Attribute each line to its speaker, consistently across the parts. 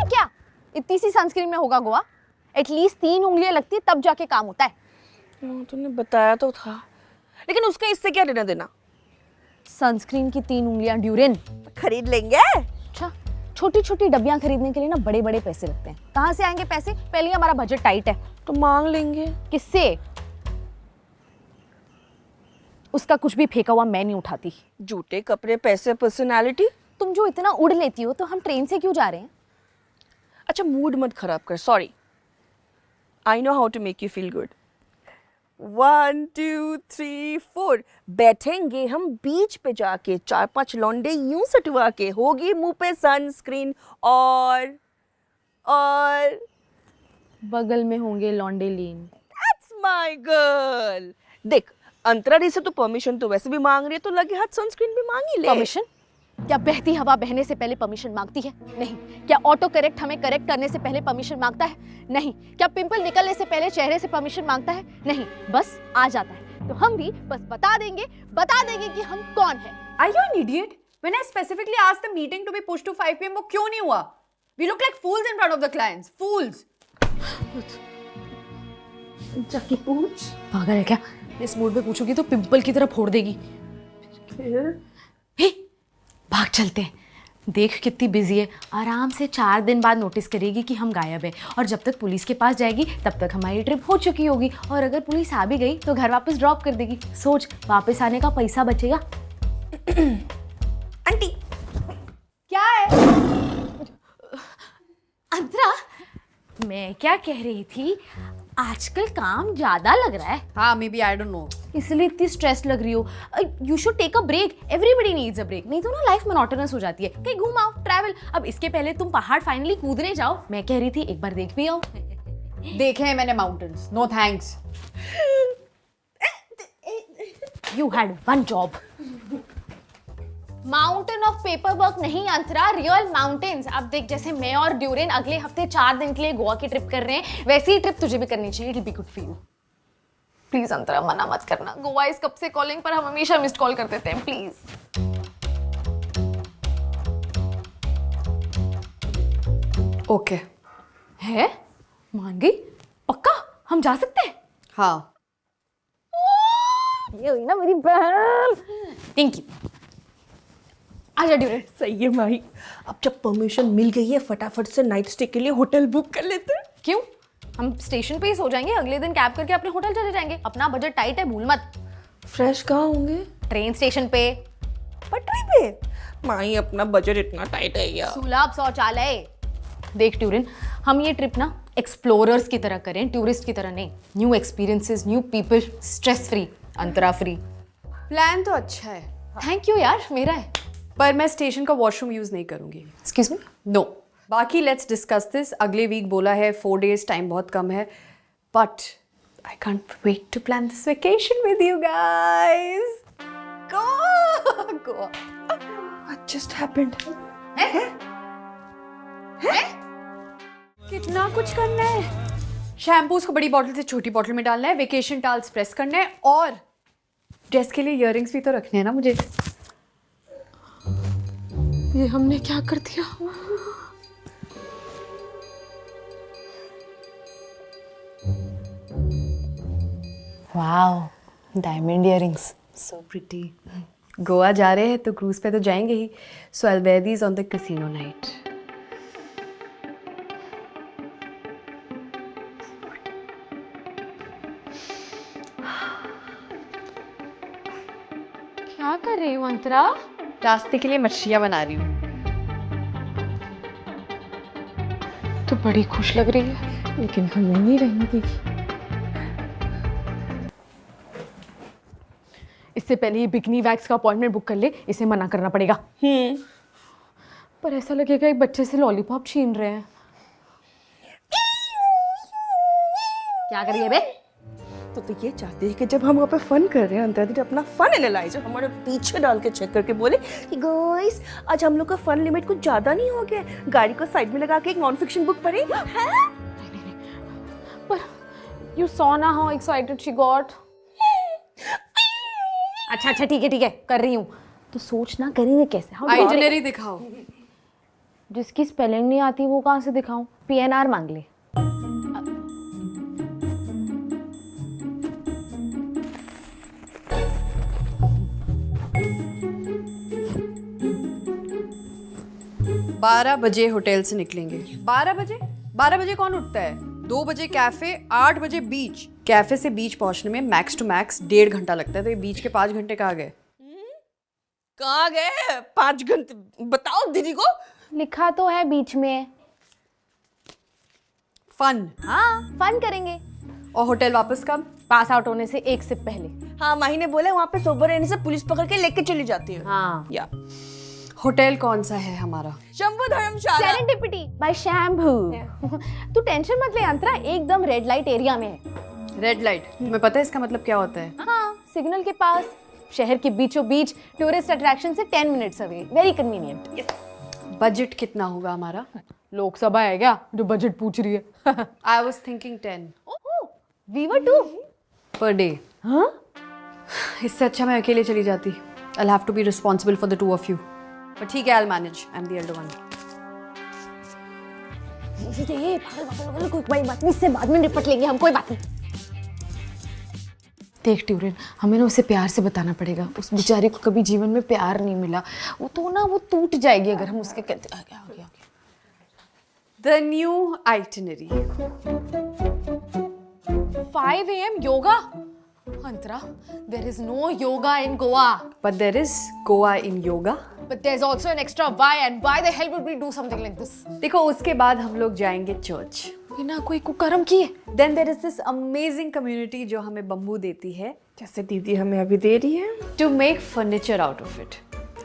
Speaker 1: क्या इतनी सी सनस्क्रीन में होगा गोवा? एटलीस्ट 3 उंगलियां लगती है तब जाके काम होता है।
Speaker 2: तूने बताया तो था, लेकिन उसका इससे क्या लेना देना?
Speaker 1: सनस्क्रीन की 3 उंगलियां ड्यूरेन
Speaker 2: खरीद लेंगे।
Speaker 1: अच्छा, छोटी छोटी डब्बियां खरीदने के लिए ना बड़े बड़े पैसे लगते हैं। कहाँ से आएंगे पैसे? पहले ही हमारा बजट टाइट है।
Speaker 2: तो मांग लेंगे।
Speaker 1: किससे? उसका कुछ भी फेंका हुआ मैं नहीं उठाती।
Speaker 2: जूते, कपड़े, पैसे, पर्सनालिटी।
Speaker 1: तुम जो इतना उड़ लेती हो तो हम ट्रेन से क्यों जा रहे हैं?
Speaker 2: अच्छा, मूड मत खराब कर। Sorry, I know how to make you feel good. 1 2 3 4 बैठेंगे हम बीच पे जाके, 4-5 लौंडे यूं सटवा के, होगी मुंह पे सनस्क्रीन और
Speaker 1: बगल में होंगे लॉन्डे लीन।
Speaker 2: That's my girl. देख, अंतरा दी से तो परमिशन तो वैसे भी मांग रही है, तो लगे हाथ सनस्क्रीन भी मांग ही ले।
Speaker 1: परमिशन? क्या बहती हवा बहने से पहले परमिशन मांगती है? नहीं। क्या ऑटो करेक्ट हमें करेक्ट करने से पहले परमिशन मांगता है? नहीं। क्या पिंपल निकलने से पहले चेहरे से परमिशन मांगता है? नहीं। बस आ जाता है तो हम भी बस बता देंगे कि हम कौन है।
Speaker 3: Are you an idiot? When I specifically asked the meeting to be pushed to 5 p.m. वो क्यों नहीं हुआ? We look like fools in front of the clients. Fools.
Speaker 1: जाके पूछ। पागल है क्या? इस मूड पे पूछोगी तो पिंपल की तरह फोड़ देगी। हे, भाग चलते हैं। देख कितनी बिजी है। आराम से 4 दिन बाद नोटिस करेगी कि हम गायब है, और जब तक पुलिस के पास जाएगी तब तक हमारी ट्रिप हो चुकी होगी, और अगर पुलिस आ भी गई तो घर वापस ड्रॉप कर देगी। सोच, वापस आने का पैसा बचेगा।
Speaker 2: आंटी
Speaker 3: क्या है?
Speaker 1: अंतरा, मैं क्या कह रही थी, आजकल काम ज्यादा लग रहा है।
Speaker 3: हाँ, maybe I don't know.
Speaker 1: इसलिए इतनी स्ट्रेस लग रही हो। You should take a break. Everybody needs a break. नहीं तो ना लाइफ मोनोटोनस हो जाती है। कहीं घूम आओ, ट्रैवल। अब इसके पहले तुम पहाड़ फाइनली कूदने जाओ। मैं कह रही थी एक बार देख भी आओ।
Speaker 3: देखे हैं मैंने mountains. No thanks.
Speaker 1: You had one job. Mountain of paper work नहीं अंतरा, रियल माउंटेन्स। अब देख, जैसे मैं और ड्यूरेन अगले हफ्ते 4 दिन के लिए गोवा की ट्रिप कर रहे हैं, वैसी ही ट्रिप तुझे भी करनी चाहिए। It will be good for you. Please Antara, मना मत करना। गोवा इज कब से कॉलिंग, पर हम हमेशा मिस्ड कॉल कर देते हैं। प्लीज।
Speaker 3: Okay.
Speaker 1: है? मान गई? पक्का हम जा सकते हैं?
Speaker 3: हाँ.
Speaker 1: ये हुई ना मेरी बहन। Thank you. आजा ड्यूरेन।
Speaker 2: सही है भाई। अब जब परमिशन मिल गई है, फटाफट से नाइट स्टे के लिए होटल बुक कर लेते हैं।
Speaker 1: क्यों? हम स्टेशन पे ही सो जाएंगे, अगले दिन कैब करके अपने होटल चले जाएंगे। अपना बजट टाइट है, भूल मत।
Speaker 2: फ्रेश कहाँ होंगे?
Speaker 1: ट्रेन स्टेशन पे।
Speaker 2: पटरी पे? माई, अपना बजट इतना टाइट है यार।
Speaker 1: सुलभ शौचालय। देख ड्यूरेन, हम ये ट्रिप ना एक्सप्लोरर्स की तरह करें, टूरिस्ट की तरह नहीं। New experiences, new people, stress free, Antara free.
Speaker 3: Plan तो अच्छा है,
Speaker 1: थैंक यू यार, मेरा है।
Speaker 3: पर मैं स्टेशन का वॉशरूम यूज नहीं करूंगी।
Speaker 1: Excuse me?
Speaker 3: नो. बाकी लेट्स डिस्कस दिस। अगले वीक बोला है, 4 days, टाइम बहुत कम है, but I can't wait to plan this vacation with you guys. Go.
Speaker 2: What just happened?
Speaker 3: कितना कुछ करना है. शैम्पूज को बड़ी बॉटल से छोटी बॉटल में डालना है, वेकेशन टाल्स प्रेस करना है, और ड्रेस के लिए इयररिंग्स भी तो रखने हैं ना मुझे.
Speaker 1: ये हमने क्या कर दिया? Wow, diamond earrings, so pretty.
Speaker 3: Goa जा रहे हैं तो क्रूज पे तो जाएंगे ही, so I will wear these on the casino night.
Speaker 1: क्या कर रही हो अंतरा?
Speaker 3: रास्ते के लिए मछलियाँ बना रही हूँ.
Speaker 1: तो बड़ी खुश लग रही है, लेकिन हमें नहीं रहने देगी। इससे पहले ये बिकनी वैक्स का अपॉइंटमेंट बुक कर ले, इसे मना करना पड़ेगा। पर ऐसा लगेगा एक बच्चे से लॉलीपॉप छीन रहे हैं। क्या करिए बे?
Speaker 2: तो ये चाहते हैं कि जब हम वहाँ पे फन कर रहे हैं, अंतरा दी अपना फन एनालाइजर हमारे पीछे डाल के चेक करके बोले कि गाइस, आज हम लोग का फन लिमिट कुछ ज्यादा नहीं हो गया, गाड़ी को साइड में लगा के एक नॉन फिक्शन बुक पढ़े।
Speaker 1: पर you saw ना how excited she got. अच्छा ठीक है कर रही हूँ। तो सोच ना करेंगे कैसे? How do I-
Speaker 3: आइटिनरी दिखाओ।
Speaker 1: जिसकी स्पेलिंग नहीं आती वो कहाँ से दिखाऊं? PNR मांग ले।
Speaker 3: बारह बजे होटल से निकलेंगे। 12 बजे कौन उठता है? 2 बजे कैफे, 8 बजे बीच। कैफे से बीच पहुंचने में मैक्स टू मैक्स 1.5 घंटा लगता है, तो ये बीच के 5 घंटे कहाँ गए?
Speaker 2: कहाँ गए 5 घंटे? बताओ दीदी को।
Speaker 1: लिखा तो है बीच में।
Speaker 3: फन।
Speaker 1: हाँ फन करेंगे।
Speaker 3: और होटल वापस कब?
Speaker 1: पास आउट होने से 1 सिप पहले।
Speaker 2: हाँ माही ने बोला वहाँ पे सोबर रहने से पुलिस पकड़ के लेके चली जाती है।
Speaker 1: हाँ
Speaker 2: या
Speaker 3: होटल कौन सा है हमारा?
Speaker 2: Shambhu Dharamshala.
Speaker 1: Serendipity by shampoo. तू टेंशन मत ले अंतरा, एकदम रेड लाइट एरिया में है।
Speaker 3: रेड लाइट, तुम्हें पता है इसका मतलब क्या होता है?
Speaker 1: हाँ सिग्नल के पास, शहर के बीचों बीच, टूरिस्ट अट्रैक्शन से 10 minutes away, very convenient.
Speaker 3: Budget कितना होगा हमारा?
Speaker 1: लोकसभा है क्या जो बजट पूछ रही है?
Speaker 3: I was thinking 10
Speaker 1: we were two
Speaker 3: per day.
Speaker 1: हाँ
Speaker 3: इससे अच्छा मैं अकेले चली जाती। I'll have to be responsible for the 2 of you. पर ठीक है, I'll manage. I'm the elder one.
Speaker 1: कोई बात नहीं, इससे बाद में निपट लेंगे हम, कोई बात नहीं। देख ट्यूरिन, हमें ना उसे प्यार से बताना पड़ेगा। उस बेचारी को कभी जीवन में प्यार नहीं मिला, वो टूट जाएगी अगर हम उसके कहते आगे।
Speaker 3: The new itinerary.
Speaker 1: 5 AM yoga? Antara, there is no yoga in Goa.
Speaker 3: But there is Goa in yoga.
Speaker 1: But there's also an extra why, and why the hell would we do something like this?
Speaker 3: देखो, उसके बाद हम लोग जाएंगे church.
Speaker 1: बिना कोई कुकर्म किए।
Speaker 3: Then there is this amazing community जो हमें बम्बू देती है
Speaker 2: जैसे दीदी हमें अभी दे रही है।
Speaker 3: to make furniture out of it.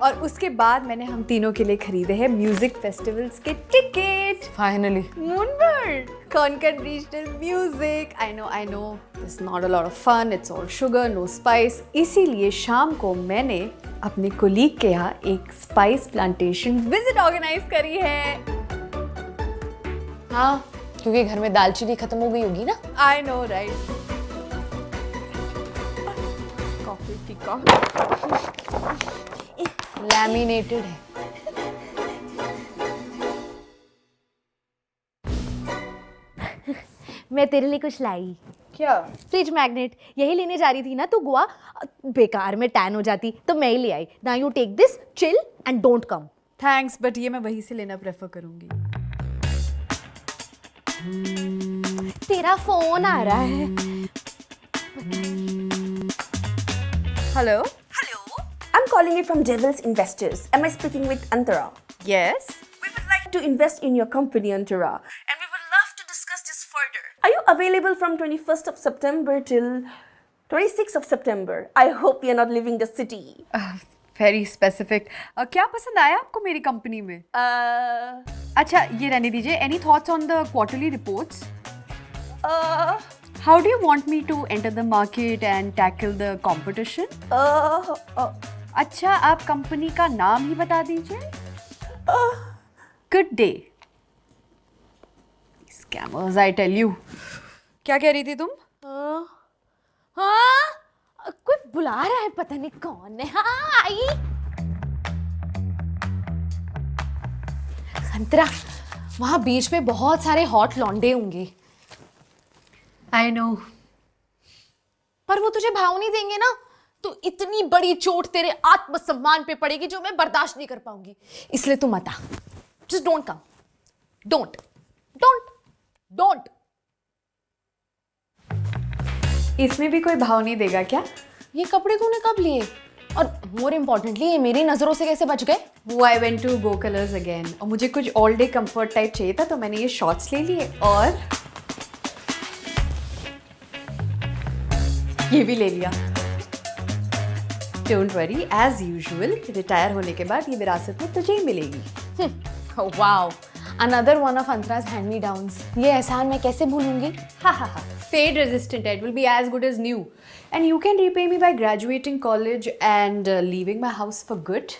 Speaker 3: और उसके बाद मैंने हम तीनों के लिए खरीदे हैं म्यूजिक फेस्टिवल्स के ticket.
Speaker 1: Finally.
Speaker 3: Moonbird, Konkan Regional Music. I know, it's not a lot of fun. It's all sugar, no spice. इसीलिए शाम को मैंने अपने कोलीग के यहाँ एक स्पाइस प्लांटेशन विजिट ऑर्गेनाइज करी है।
Speaker 1: हाँ, क्योंकि घर में दालचीनी खत्म हो गई होगी ना।
Speaker 3: I know, right?
Speaker 2: Coffee tikka
Speaker 1: laminated है। मैं तेरे लिए कुछ लाई।
Speaker 3: क्या?
Speaker 1: फ्रिज मैग्नेट, यही लेने जा रही थी ना तू गोवा, बेकार में टैन हो जाती तो मैं ही ले आई। Now you take this, chill and don't come.
Speaker 3: Thanks, but ये मैं वहीं से लेना प्रेफर करूंगी।
Speaker 1: तेरा फोन आ रहा है।
Speaker 3: Hello.
Speaker 2: I'm calling you from Devils Investors. Am I speaking with Antara?
Speaker 3: Yes.
Speaker 2: We would like to invest in your company, Antara, and we would love to discuss this further. Are you available from 21st of September till 26th of September? I hope you're not leaving the city.
Speaker 3: Very specific. क्या पसंद आया आपको मेरी company में? अच्छा, ये रहने दीजिए। Any thoughts on the quarterly reports? How do you want me to enter the market and tackle the competition? अच्छा, आप कंपनी का नाम ही बता दीजिए। Good day. Scammers, I tell you. क्या कह रही थी तुम?
Speaker 1: हाँ, कोई बुला रहा है, पता नहीं कौन है। हाँ आई। संतरा, वहां बीच पे बहुत सारे हॉट लौंडे होंगे।
Speaker 3: I know.
Speaker 1: पर वो तुझे भाव नहीं देंगे ना, तो इतनी बड़ी चोट तेरे आत्मसम्मान पे पड़ेगी जो मैं बर्दाश्त नहीं कर पाऊंगी। इसलिए तू मत आ। Just don't come. Don't.
Speaker 3: इसमें भी कोई भाव नहीं देगा क्या?
Speaker 1: ये कपड़े तूने कब लिए? और मोर इम्पोर्टेंटली ये मेरी नजरों से कैसे बच गए?
Speaker 3: वो I went to Go Colors again और मुझे कुछ ऑल डे कंफर्ट टाइप चाहिए था, तो मैंने ये शॉर्ट्स ले लिए और ये भी ले लिया। Don't worry, as usual retire होने के बाद ये विरासत में तुझे ही मिलेगी।
Speaker 1: Wow, another one of Antara's hand me downs. ये एहसान मैं कैसे भूलूंगी?
Speaker 3: Fade resistant, it will be as good as new, and you can repay me by graduating college and leaving my house for good.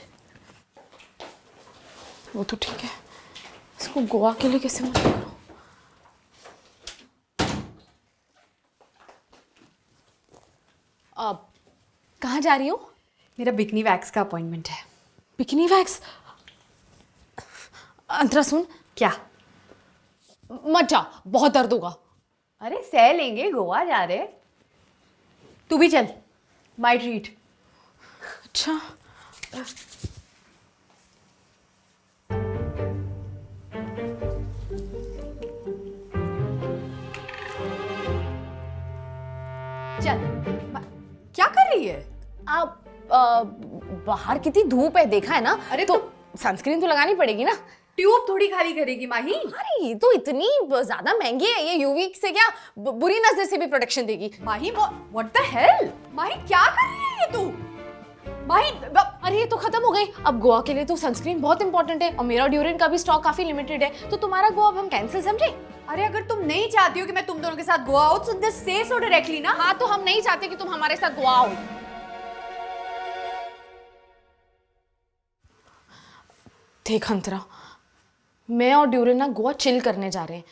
Speaker 1: वो तो ठीक है, इसको गोवा के लिए कैसे मना करूं? अब कहाँ जा रही हूँ?
Speaker 3: मेरा बिकनी वैक्स का अपॉइंटमेंट है।
Speaker 1: Bikini wax? अंतरा सुन,
Speaker 3: क्या?
Speaker 1: मत जा, बहुत दर्द होगा।
Speaker 3: अरे सह लेंगे, गोवा जा रहे। तू भी चल, माय ट्रीट।
Speaker 1: अच्छा।
Speaker 3: चल। क्या कर रही है?
Speaker 1: आप बाहर कितनी धूप है, देखा है ना?
Speaker 3: अरे
Speaker 1: तो सनस्क्रीन तो लगानी पड़ेगी ना।
Speaker 3: ट्यूब थोड़ी खाली करेगी माही।
Speaker 1: अरे ये तो इतनी ज्यादा महंगी है, ये यूवी से क्या बुरी नजर से भी प्रोटेक्शन देगी।
Speaker 3: माही व्हाट द हेल? माही क्या कर रही है ये तू? माही
Speaker 1: अरे ये तो खत्म हो गई। अब गोवा के लिए तो सनस्क्रीन बहुत इंपॉर्टेंट है और मेरा ड्यूरेंट का भी स्टॉक काफी लिमिटेड है, तो तुम्हारा गोवा अब हम कैंसिल समझे?
Speaker 3: अरे अगर तुम नहीं चाहती हो कि मैं तुम दोनों के साथ गोवा आऊं तो जस्ट से सो डायरेक्टली ना।
Speaker 1: हाँ, तो हम नहीं चाहते कि तुम हमारे साथ गोवा आओ। देख अंतरा, मैं और ड्यूरेंट ना गोवा चिल करने जा रहे हैं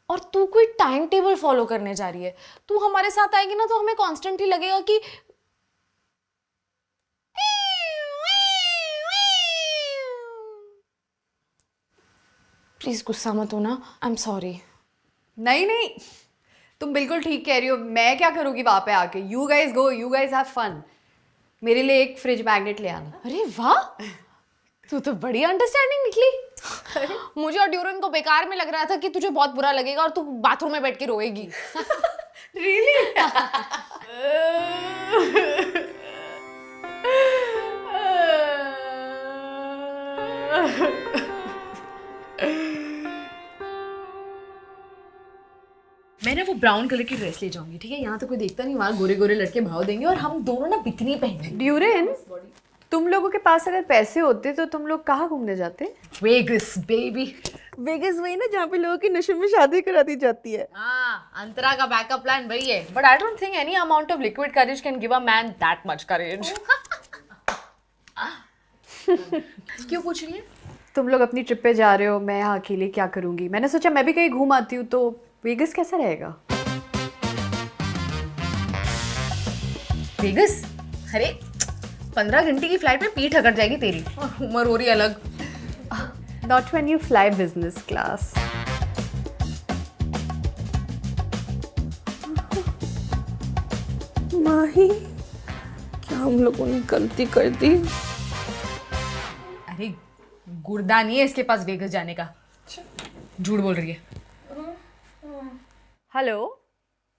Speaker 1: और तू कोई टाइम टेबल फॉलो करने जा रही है। तू हमारे साथ आएगी ना तो हमें कॉन्स्टेंटली लगेगा कि प्लीज गुस्सा मत होना, आई एम सॉरी।
Speaker 3: नहीं नहीं, तुम बिल्कुल ठीक कह रही हो। मैं क्या करूंगी वहां पे आके? You guys go, you guys have fun. मेरे लिए एक फ्रिज मैग्नेट ले आना।
Speaker 1: अरे वाह, तू तो बड़ी अंडरस्टैंडिंग निकली। मुझे और ड्यूरेंट को बेकार में लग रहा था कि तुझे बहुत बुरा लगेगा और तू बाथरूम में बैठ के रोएगी।
Speaker 3: रियली?
Speaker 1: मैं ना वो ब्राउन कलर की ड्रेस ले जाऊंगी, ठीक है? यहाँ तो कोई देखता नहीं, वहाँ गोरे गोरे लड़के भाव देंगे और हम दोनों ना बिकनी पहनेंगे।
Speaker 3: ड्यूरेन, तुम लोगों के पास अगर पैसे होते तो तुम लोग कहाँ घूमने जाते?
Speaker 1: Vagus baby.
Speaker 2: वेगस वही ना जहाँ पे लोगों की नशे में शादी करा दी जाती है।
Speaker 1: हाँ, अंतरा का बैकअप प्लान वही है, but I don't think any amount of liquid courage can give a man that much करेज। क्यों पूछ रही है?
Speaker 3: तुम लोग अपनी ट्रिप पे जा रहे हो, मैं यहाँ अकेले क्या करूंगी? मैंने सोचा मैं भी कहीं घूम आती हूँ। तो वेगस कैसा रहेगा?
Speaker 1: वेगस? अरे 15 घंटे की फ्लाइट में पीठ अकड़ जाएगी तेरी और उम्र हो रही अलग।
Speaker 3: Not when you fly business class.
Speaker 2: माही, क्या हम लोगों ने गलती कर दी?
Speaker 1: अरे गुर्दा नहीं है इसके पास वेगस जाने का। झूठ बोल रही है।
Speaker 3: हेलो?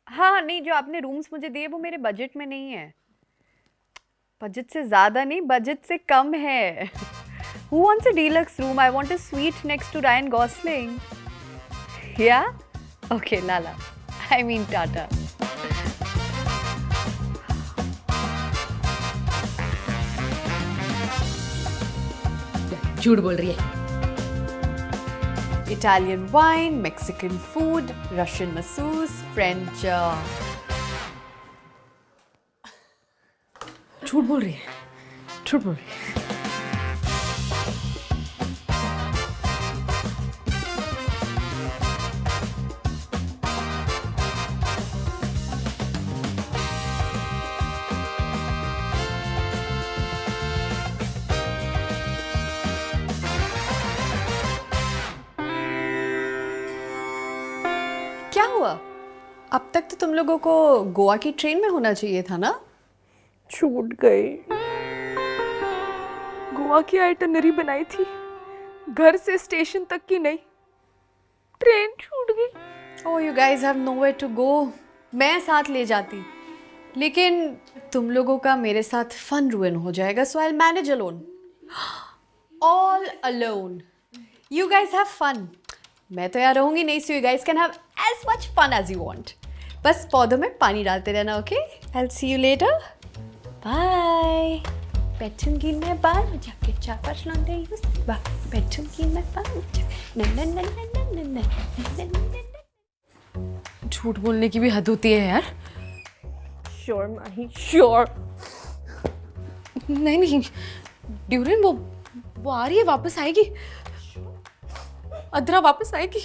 Speaker 3: हाँ नहीं, जो आपने रूम्स मुझे दिए वो मेरे बजट में नहीं है। बजट से ज़्यादा नहीं, बजट से कम है। Who wants a deluxe room? I want a suite next to Ryan Gosling. Yeah? Okay, Lala. I mean Tata.
Speaker 1: झूठ बोल रही है।
Speaker 3: Italian wine, Mexican food, Russian masseuse, French.
Speaker 1: झूठ बोल रही है, झूठ बोल रही है।
Speaker 3: क्या हुआ? अब तक तो तुम लोगों को गोवा की ट्रेन में होना चाहिए था ना?
Speaker 2: छूट गई। गोवा की आइटनरी बनाई थी, घर से स्टेशन तक की नहीं, ट्रेन छूट गई।
Speaker 3: Oh, you guys have nowhere to go. मैं साथ ले जाती, लेकिन तुम लोगों का मेरे साथ फन ruin हो जाएगा, so I'll manage alone. All alone. You guys have fun. मैं तो यहाँ रहूँगी नहीं, so you guys can have as much fun as you want. बस पौधों में पानी डालते रहना, okay? I'll see you later. Bye. बैठूंगी मैं बाहर जाके 4-5 लौंडे यूं से बाहर बैठूंगी मैं बाहर जाके।
Speaker 1: झूठ बोलने की भी हद होती है यार।
Speaker 2: श्योर माही, श्योर।
Speaker 1: नहीं नहीं ड्यूरेन, वो आ रही है, वापस आएगी। अदरा वापस आएगी।